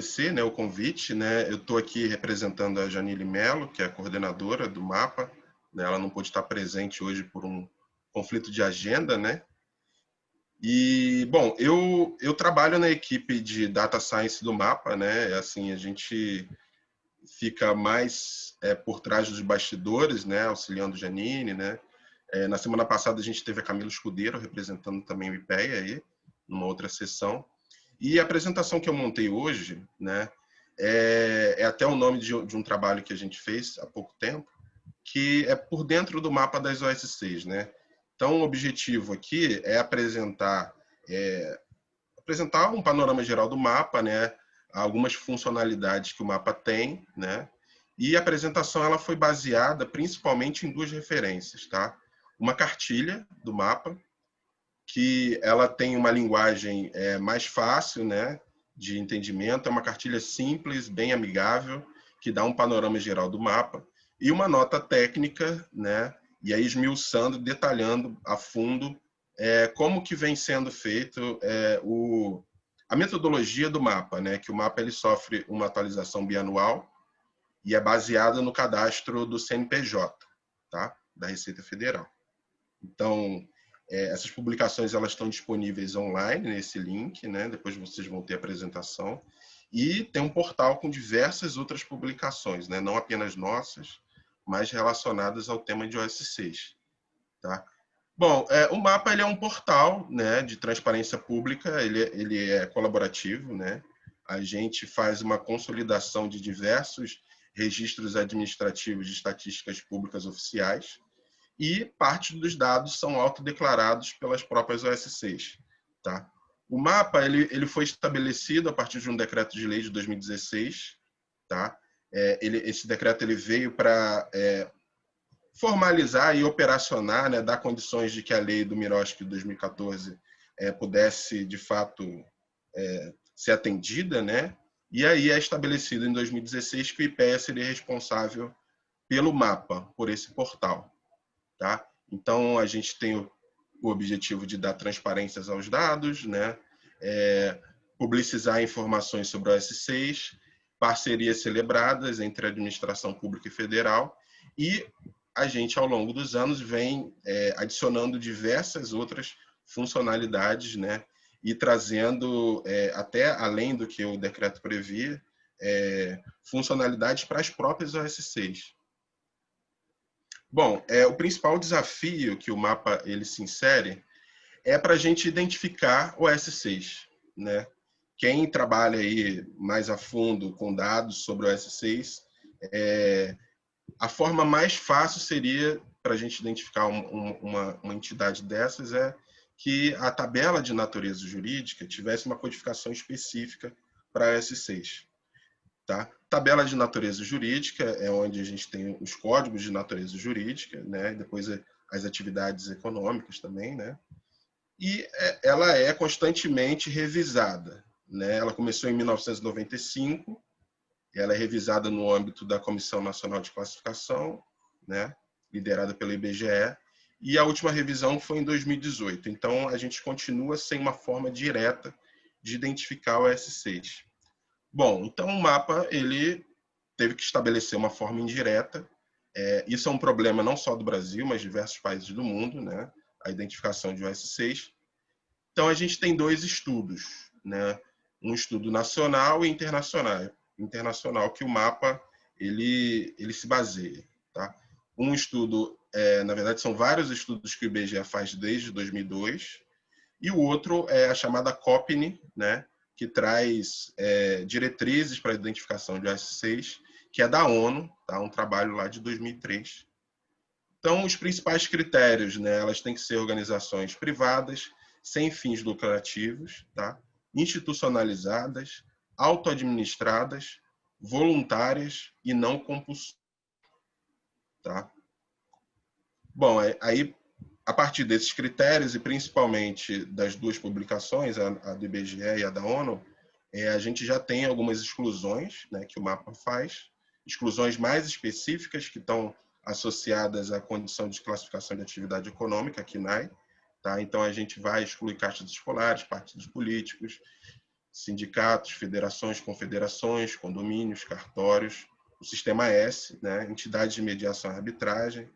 agradecer, né, o convite, né? Eu estou aqui representando a Janile Mello, que é a coordenadora do MAPA, né? Ela não pôde estar presente hoje por um conflito de agenda, né? E, bom, eu trabalho na equipe de Data Science do MAPA, né? Assim, a gente fica mais por trás dos bastidores, né? Auxiliando Janine, né? Na semana passada a gente teve a Camila Escudeiro representando também o IPEA aí, numa outra sessão. E a apresentação que eu montei hoje, né, é até o nome de um trabalho que a gente fez há pouco tempo, que é por dentro do mapa das OSCs, né? Então, o objetivo aqui é apresentar um panorama geral do mapa, né? Algumas funcionalidades que o mapa tem, né? E a apresentação ela foi baseada principalmente em duas referências, tá? Uma cartilha do mapa, que ela tem uma linguagem mais fácil, né, de entendimento, é uma cartilha simples, bem amigável, que dá um panorama geral do mapa, e uma nota técnica, né, e aí esmiuçando, detalhando a fundo como que vem sendo feito a metodologia do mapa, né, que o mapa ele sofre uma atualização bianual e é baseado no cadastro do CNPJ, tá, da Receita Federal. Então, essas publicações elas estão disponíveis online nesse link, né? Depois vocês vão ter a apresentação. E tem um portal com diversas outras publicações, né? Não apenas nossas, mas relacionadas ao tema de OSCs. Tá? Bom, o mapa ele é um portal, né, de transparência pública, ele é colaborativo, né? A gente faz uma consolidação de diversos registros administrativos de estatísticas públicas oficiais, e parte dos dados são autodeclarados pelas próprias OSCs. Tá? O mapa ele foi estabelecido a partir de um decreto de lei de 2016. Tá? Esse decreto ele veio para formalizar e operacionar, né, dar condições de que a lei do MIROSC de 2014 pudesse, de fato, ser atendida. Né? E aí é estabelecido em 2016 que o IPEA seria responsável pelo mapa, por esse portal. Tá? Então, a gente tem o objetivo de dar transparências aos dados, né? Publicizar informações sobre o OS6, parcerias celebradas entre a administração pública e federal, e a gente, ao longo dos anos, vem adicionando diversas outras funcionalidades, né? E trazendo, até além do que o decreto previa, funcionalidades para as próprias OS6. Bom, o principal desafio que o mapa ele se insere é para a gente identificar o S6, né? Quem trabalha aí mais a fundo com dados sobre o S6, a forma mais fácil seria para a gente identificar uma entidade dessas que a tabela de natureza jurídica tivesse uma codificação específica para S6. Tá? Tabela de natureza jurídica é onde a gente tem os códigos de natureza jurídica, né? Depois as atividades econômicas também, né? E ela é constantemente revisada, né? Ela começou em 1995, ela é revisada no âmbito da Comissão Nacional de Classificação, né? Liderada pela IBGE, e a última revisão foi em 2018. Então, a gente continua sem uma forma direta de identificar o S6. Bom, então o mapa ele teve que estabelecer uma forma indireta. Isso é um problema não só do Brasil, mas de diversos países do mundo, né? A identificação de OS6. Então a gente tem dois estudos, né? Um estudo nacional e internacional que o mapa ele se baseia, tá? Um estudo, na verdade são vários estudos que o IBGE faz desde 2002, e o outro é a chamada COPNI, né? Que traz diretrizes para a identificação de OS6, que é da ONU, tá? Um trabalho lá de 2003. Então, os principais critérios, né? Elas têm que ser organizações privadas, sem fins lucrativos, tá? Institucionalizadas, autoadministradas, voluntárias e não compulsórias. Tá? Bom, aí a partir desses critérios, e principalmente das duas publicações, a do IBGE e a da ONU, a gente já tem algumas exclusões, né, que o mapa faz, exclusões mais específicas que estão associadas à condição de classificação de atividade econômica, a CNAE. Tá? Então, a gente vai excluir caixas escolares, partidos políticos, sindicatos, federações, confederações, condomínios, cartórios, o Sistema S, né, entidades de mediação e arbitragem,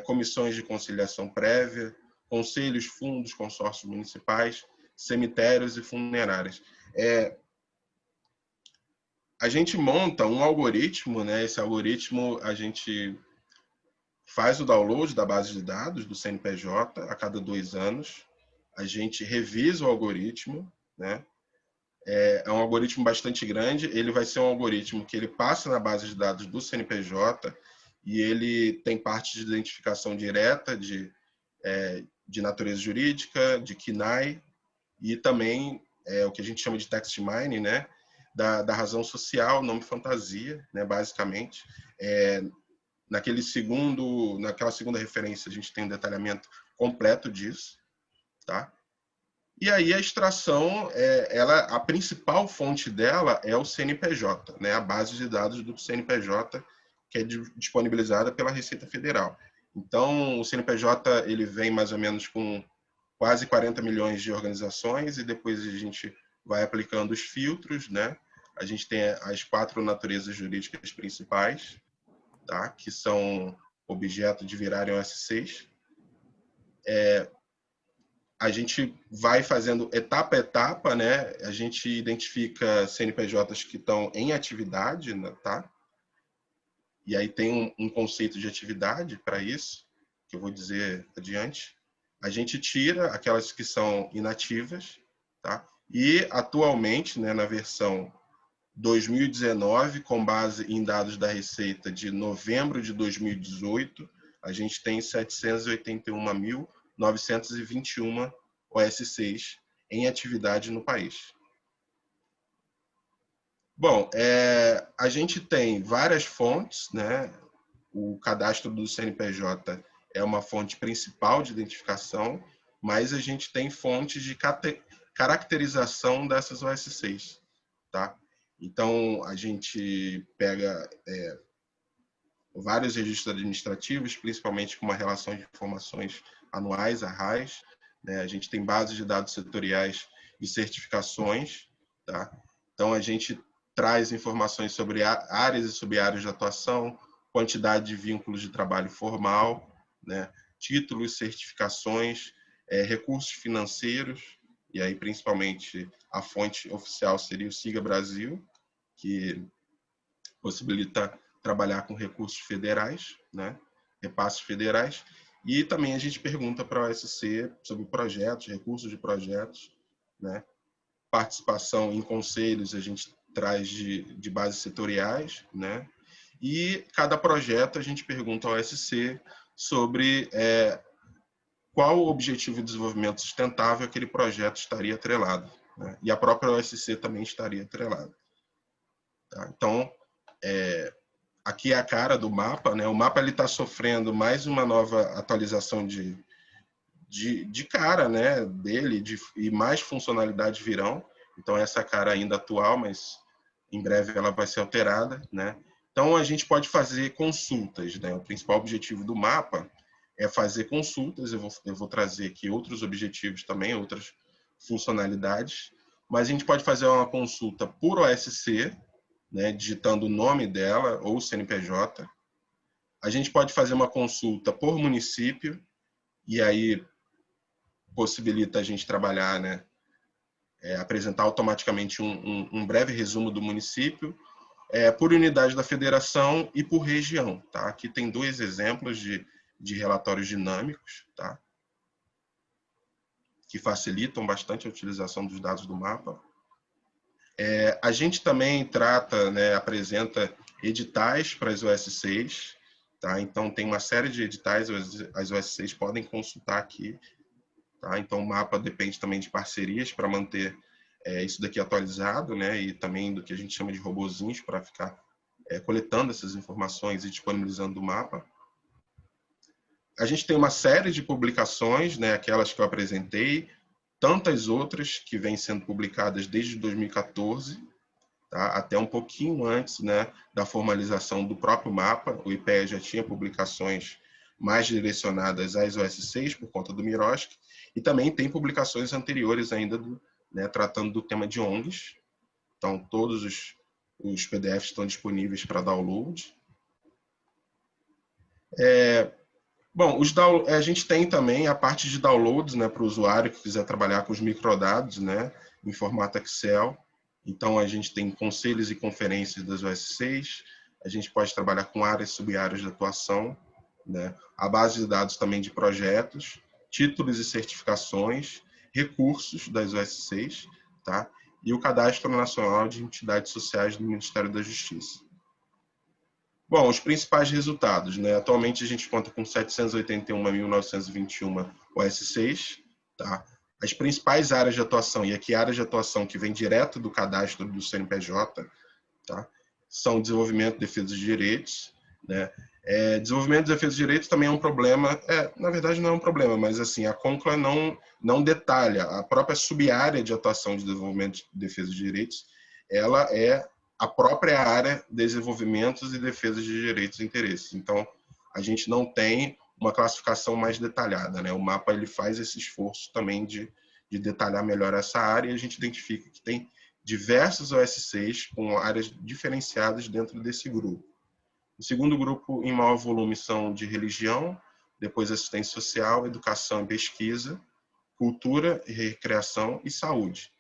comissões de conciliação prévia, conselhos, fundos, consórcios municipais, cemitérios e funerárias. A gente monta um algoritmo, né? Esse algoritmo a gente faz o download da base de dados do CNPJ a cada 2 anos, a gente revisa o algoritmo, né? É um algoritmo bastante grande, ele vai ser um algoritmo que ele passa na base de dados do CNPJ e ele tem parte de identificação direta de natureza jurídica, de KNAI e também o que a gente chama de text mining, né? Da razão social, nome fantasia, né? Basicamente. Naquela segunda referência, a gente tem um detalhamento completo disso, tá? E aí a extração, a principal fonte dela é o CNPJ, né? A base de dados do CNPJ, que é disponibilizada pela Receita Federal. Então, o CNPJ ele vem mais ou menos com quase 40 milhões de organizações e depois a gente vai aplicando os filtros, né? A gente tem as 4 naturezas jurídicas principais, tá? Que são objeto de virarem OS6. A gente vai fazendo etapa a etapa, né? A gente identifica CNPJs que estão em atividade, tá? E aí tem um conceito de atividade para isso, que eu vou dizer adiante. A gente tira aquelas que são inativas, tá? E atualmente, né, na versão 2019, com base em dados da Receita de novembro de 2018, a gente tem 781.921 OS6 em atividade no país. Bom, a gente tem várias fontes, né? O cadastro do CNPJ é uma fonte principal de identificação, mas a gente tem fontes de caracterização dessas OS6, tá? Então, a gente pega vários registros administrativos, principalmente com uma relação de informações anuais, ARRAs, né? A gente tem bases de dados setoriais e certificações, tá? Então, a gente traz informações sobre áreas e sub-áreas de atuação, quantidade de vínculos de trabalho formal, né? Títulos, certificações, recursos financeiros, e aí principalmente a fonte oficial seria o Siga Brasil, que possibilita trabalhar com recursos federais, né? Repasses federais, e também a gente pergunta para a OSC sobre projetos, recursos de projetos, né? Participação em conselhos a gente traz de bases setoriais, né? E cada projeto a gente pergunta ao OSC sobre qual o objetivo de desenvolvimento sustentável aquele projeto estaria atrelado, né? E a própria OSC também estaria atrelada. Tá? Então, aqui é a cara do mapa, né? O mapa está sofrendo mais uma nova atualização de cara, né? Dele, e mais funcionalidades virão. Então, essa cara ainda atual, mas em breve ela vai ser alterada, né? Então, a gente pode fazer consultas, né? O principal objetivo do mapa é fazer consultas. Eu vou trazer aqui outros objetivos também, outras funcionalidades, mas a gente pode fazer uma consulta por OSC, né, digitando o nome dela ou o CNPJ. A gente pode fazer uma consulta por município, e aí possibilita a gente trabalhar, né, apresentar automaticamente um breve resumo do município, por unidade da federação e por região. Tá? Aqui tem 2 exemplos de relatórios dinâmicos, tá? Que facilitam bastante a utilização dos dados do mapa. A gente também trata, né, apresenta editais para as OS6, tá? Então tem uma série de editais, as OS6 podem consultar aqui, tá? Então o mapa depende também de parcerias para manter isso daqui atualizado, né? E também do que a gente chama de robozinhos para ficar coletando essas informações e disponibilizando o mapa. A gente tem uma série de publicações, né? Aquelas que eu apresentei, tantas outras que vêm sendo publicadas desde 2014, tá? Até um pouquinho antes, né, da formalização do próprio mapa. O IPEA já tinha publicações mais direcionadas às OS6 por conta do Miroski, e também tem publicações anteriores ainda né, tratando do tema de ONGs. Então, todos os PDFs estão disponíveis para download. Bom, a gente tem também a parte de downloads, né, para o usuário que quiser trabalhar com os microdados, né, em formato Excel. Então, a gente tem conselhos e conferências das OS6, a gente pode trabalhar com áreas e sub-áreas de atuação, né, a base de dados também de projetos, títulos e certificações, recursos das OS6, tá? E o Cadastro Nacional de Entidades Sociais do Ministério da Justiça. Bom, os principais resultados, né? Atualmente a gente conta com 781.921 OS6, tá? As principais áreas de atuação, e aqui áreas de atuação que vem direto do cadastro do CNPJ, tá? São desenvolvimento e defesa de direitos, né? Desenvolvimento e defesa de direitos também é um problema, na verdade não é um problema, mas assim, a CONCLA não detalha, a própria sub-área de atuação de desenvolvimento e defesa de direitos, ela é a própria área de desenvolvimentos e defesa de direitos e interesses. Então, a gente não tem uma classificação mais detalhada, né? O mapa ele faz esse esforço também de detalhar melhor essa área, e a gente identifica que tem diversos OS6 com áreas diferenciadas dentro desse grupo. O segundo grupo, em maior volume, são de religião, depois assistência social, educação e pesquisa, cultura e recreação e saúde.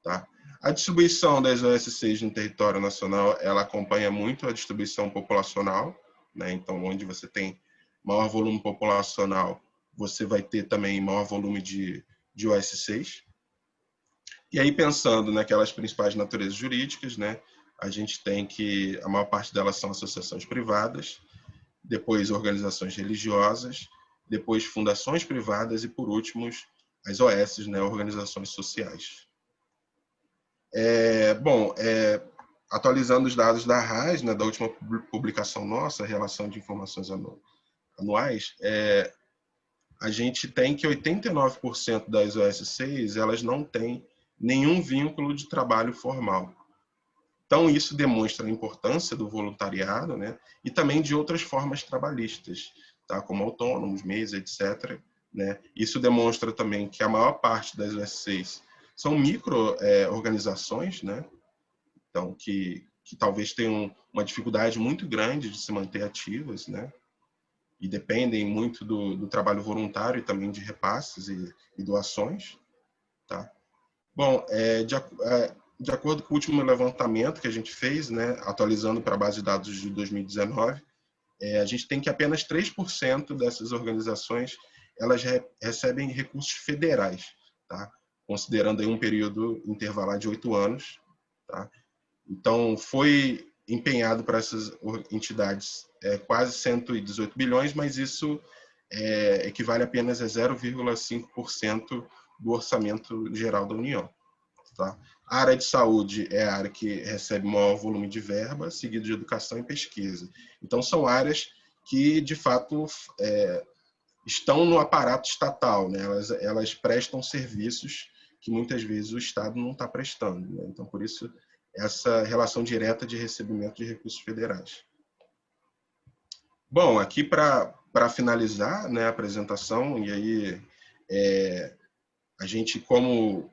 Tá? A distribuição das OS6 no território nacional, ela acompanha muito a distribuição populacional, né? Então, onde você tem maior volume populacional, você vai ter também maior volume de OS6. E aí, pensando naquelas principais naturezas jurídicas, né? A gente tem que a maior parte delas são associações privadas, depois organizações religiosas, depois fundações privadas e, por último, as OS, né? Organizações sociais. Atualizando os dados da RAS, né? Da última publicação nossa, Relação de Informações Anuais, a gente tem que 89% das OS6 elas não têm nenhum vínculo de trabalho formal. Então, isso demonstra a importância do voluntariado, né? E também de outras formas trabalhistas, tá? Como autônomos, MEIs, etc. Né? Isso demonstra também que a maior parte das OS6 são micro-organizações, né? Então, que talvez tenham uma dificuldade muito grande de se manter ativas, né? E dependem muito do trabalho voluntário e também de repasses e doações, tá? Bom, de acordo com o último levantamento que a gente fez, né, atualizando para a base de dados de 2019, a gente tem que apenas 3% dessas organizações elas recebem recursos federais, tá? Considerando aí um período intervalar de 8 anos. Tá? Então, foi empenhado para essas entidades quase 118 bilhões, mas isso equivale apenas a 0,5% do orçamento geral da União. Tá? A área de saúde é a área que recebe maior volume de verba, seguido de educação e pesquisa. Então, são áreas que, de fato, estão no aparato estatal, né? Elas prestam serviços que muitas vezes o Estado não está prestando. Né? Então, por isso, essa relação direta de recebimento de recursos federais. Bom, aqui para finalizar, né, a apresentação, e aí a gente, como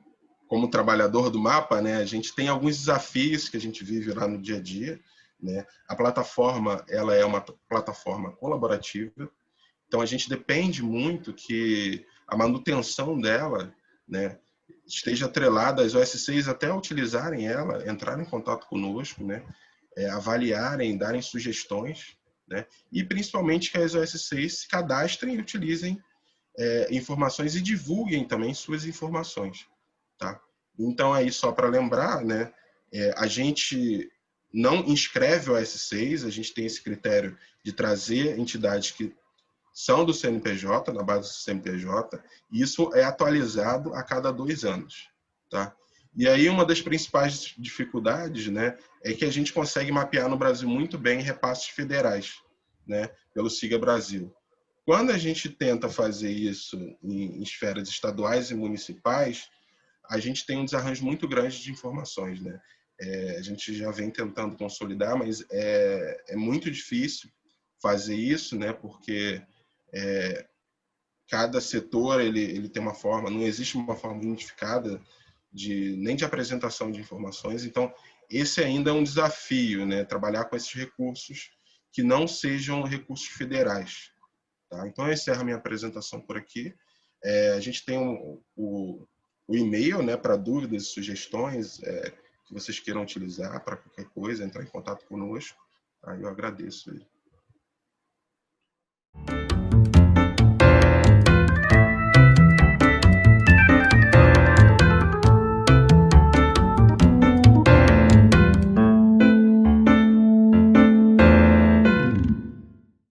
trabalhador do mapa, né, a gente tem alguns desafios que a gente vive lá no dia a dia. Né? A plataforma ela é uma plataforma colaborativa, então a gente depende muito que a manutenção dela, né, esteja atrelada às OS6 até utilizarem ela, entrarem em contato conosco, né, avaliarem, darem sugestões, né, e principalmente que as OS6 se cadastrem e utilizem informações e divulguem também suas informações. Tá? Então, aí só para lembrar, né, a gente não inscreve o OS6, a gente tem esse critério de trazer entidades que são do CNPJ, na base do CNPJ, e isso é atualizado a cada 2 anos. Tá? E aí uma das principais dificuldades, né, é que a gente consegue mapear no Brasil muito bem repasses federais, né, pelo Siga Brasil. Quando a gente tenta fazer isso em esferas estaduais e municipais, a gente tem um desarranjo muito grande de informações. Né? A gente já vem tentando consolidar, mas é muito difícil fazer isso, né, porque cada setor ele tem uma forma, não existe uma forma unificada nem de apresentação de informações. Então, esse ainda é um desafio, né? Trabalhar com esses recursos que não sejam recursos federais. Tá? Então, eu encerro a minha apresentação por aqui. A gente tem o e-mail, né, para dúvidas e sugestões que vocês queiram utilizar para qualquer coisa, entrar em contato conosco. Tá? Eu agradeço.